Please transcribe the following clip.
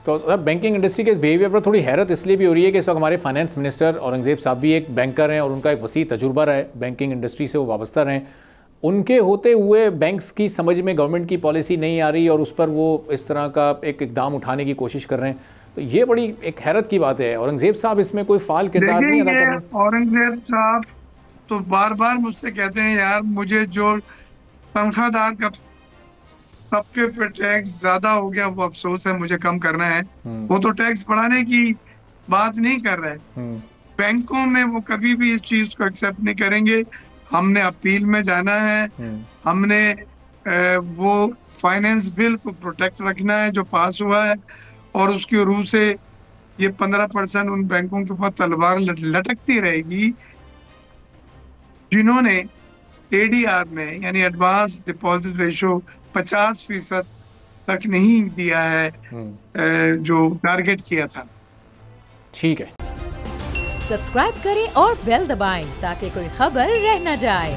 तो banking industry के इस बिहेवियर पर थोड़ी हैरत इसलिए भी हो रही है कि इस वक्त हमारे फाइनेंस मिनिस्टर औरंगजेब साहब भी एक बैंकर हैं और उनका एक वसी तजुर्बा रहा है, बैंकिंग इंडस्ट्री से वो वाबस्ता रहे। उनके होते हुए बैंक्स की समझ में गवर्नमेंट की पॉलिसी नहीं आ रही और उस पर वो इस तरह का एक इकदाम उठाने की कोशिश कर रहे हैं, तो ये बड़ी एक हैरत की बात है। औरंगजेब साहब इसमें कोई फाल किरदार नहीं अदा कर रहे। औरंगजेब साहब तो बार बार मुझसे कहते हैं, यार मुझे जो तनख्वाहदार का सबके पे टैक्स ज्यादा हो गया वो अफसोस है, मुझे कम करना है। वो तो टैक्स बढ़ाने की बात नहीं कर रहे। बैंकों में वो कभी भी इस चीज को एक्सेप्ट नहीं करेंगे। हमने अपील में जाना है, हमने वो फाइनेंस बिल को प्रोटेक्ट रखना है जो पास हुआ है, और उसकी रूह से ये 15% उन बैंकों के ऊपर तलवार लटकती रहेगी जिन्होंने एडीआर में यानी एडवांस डिपॉजिट रेशो 50% तक नहीं दिया है जो टारगेट किया था। ठीक है, सब्सक्राइब करें और बेल दबाएं ताकि कोई खबर रह न जाए।